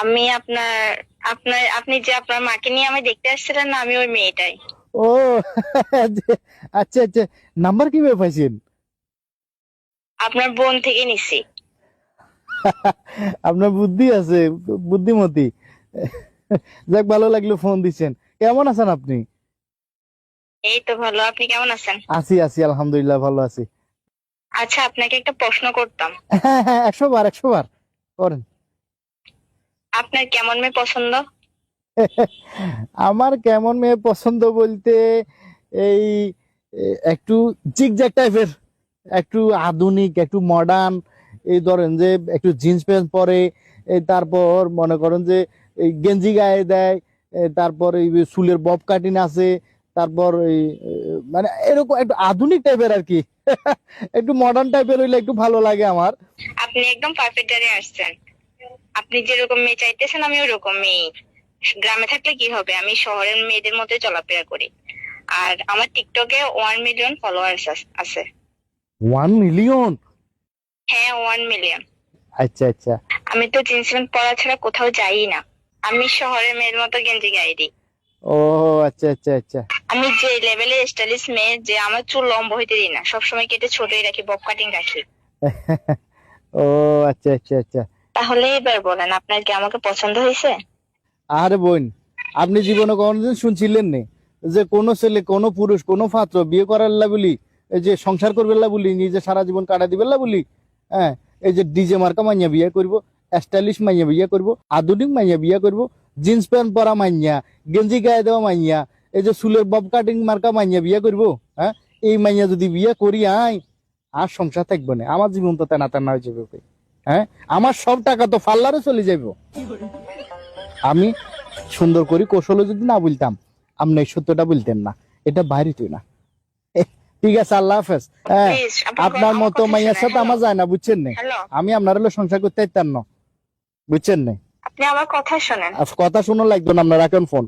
আমি আপনার আপনার আপনি যে আপনার মাকে নিয়ে আমি দেখতে আসছিলেন না, আমি ওই মেয়েটাই। ও আচ্ছা আচ্ছা, নাম্বার কিভাবে পাইছেন? আপনার বোন থেকে নিছি। আপনার বুদ্ধি আছে, বুদ্ধিমতী। যাক, ভালো লাগলো ফোন দিছেন। কেমন আছেন আপনি? এই তো ভালো, আপনি কেমন আছেন? আছি আছি, আলহামদুলিল্লাহ ভালো আছি। আচ্ছা, আপনাকে একটা প্রশ্ন করতাম। হ্যাঁ হ্যাঁ, 100 বার 100 বার করেন। আপনার কেমন মেয়ে পছন্দ? আমার কেমন মেয়ে পছন্দ বলতে এই একটু জিগজ্যাগ টাইপের, একটু আধুনিক, একটু মডার্ন। এই ধরেন যে একটু জিন্স প্যান্ট পরে, এই তারপর মনে করেন যে এই গেঞ্জি গায়ে দেয়, তারপর এই চুলের বব কাটিং আছে, তারপর এই মানে এরকম একটু আধুনিক টাইপের আর কি। একটু মডার্ন টাইপের হইলে একটু ভালো লাগে আমার। আপনি একদম পারফেক্ট জায়গায় আসছেন। আপনি যেরকম মেয়ে চাইতেছেন আমি ওরকম মেয়ে। গ্রামে থাকলে কি হবে, আমি শহরের মেয়েদের মধ্যে চলাফেরা করি। আর আমার টিকটকে 1 মিলিয়ন ফলোয়ার্স আছে। 1 মিলিয়ন? হ্যাঁ, 1 মিলিয়ন। আচ্ছা আচ্ছা। আমি তো জিন্স প্যান্ট পরা ছাড়া কোথাও যাই না। আমি শহরের মেয়ের মতো গেঞ্জি গায়ে দিই। ও আচ্ছা আচ্ছা আচ্ছা। আমি যে লেভেলের স্টাইলিশ মেয়ে, যে আমার চুল লম্বা হইতে দিই না, সবসময় কেটে ছোটই রাখি, বব কাটিং রাখি। ও আচ্ছা আচ্ছা আচ্ছা। তাহলে এবার বলেন, আপনার কি আমাকে পছন্দ হয়েছে? আরে বোন, আপনি জীবনে কোনোদিন শুনছিলেন নে যে কোনো ছেলে, কোনো পুরুষ, কোনো পাত্র বিয়ে করার লা বলি, এই যে সংসার করবে লা বলি, নিজে সারা জীবন কাটা দিবে লা বলি, হ্যাঁ, এই যে ডিজে মার্কা মাইয়া বিয়ে করব, স্টাইলিশ মাইয়া বিয়ে করব, আধুনিক মাইয়া বিয়ে করব, জিন্স প্যান্ট পরা মাইয়া, গেঞ্জি গায়ে দেওয়া মাইয়া, এই যে চুলের বব কাটিং মার্কা মাইয়া বিয়ে করব, হ্যাঁ, এই মাইয়া যদি বিয়ে করি আর সংসার থাকবে না, আমার জীবন তো তেনা তেনা হয়ে যাবে। হ্যাঁ, আমার সব টাকা তো ফাল্লারে চলে যাইব। আমি সুন্দর করে কৌশলে যদি না বলতাম, আপনি এই সত্যটা বলতেন না, এটা বাইরে তুই না। ঠিক আছে, আল্লাহ হাফেজ। হ্যাঁ, প্লিজ আপনার আমার মতো কথা মাইয়ার শোনেন। সাথে আমার যায় না, বুঝছেন না? হ্যালো, আমি আপনার হলো সংসার করতে চাইতাম না, বুঝছেন না? আপনি আমার কথা শোনেন। কথা শুনো লাগতো না, আপনার রাখেন ফোন।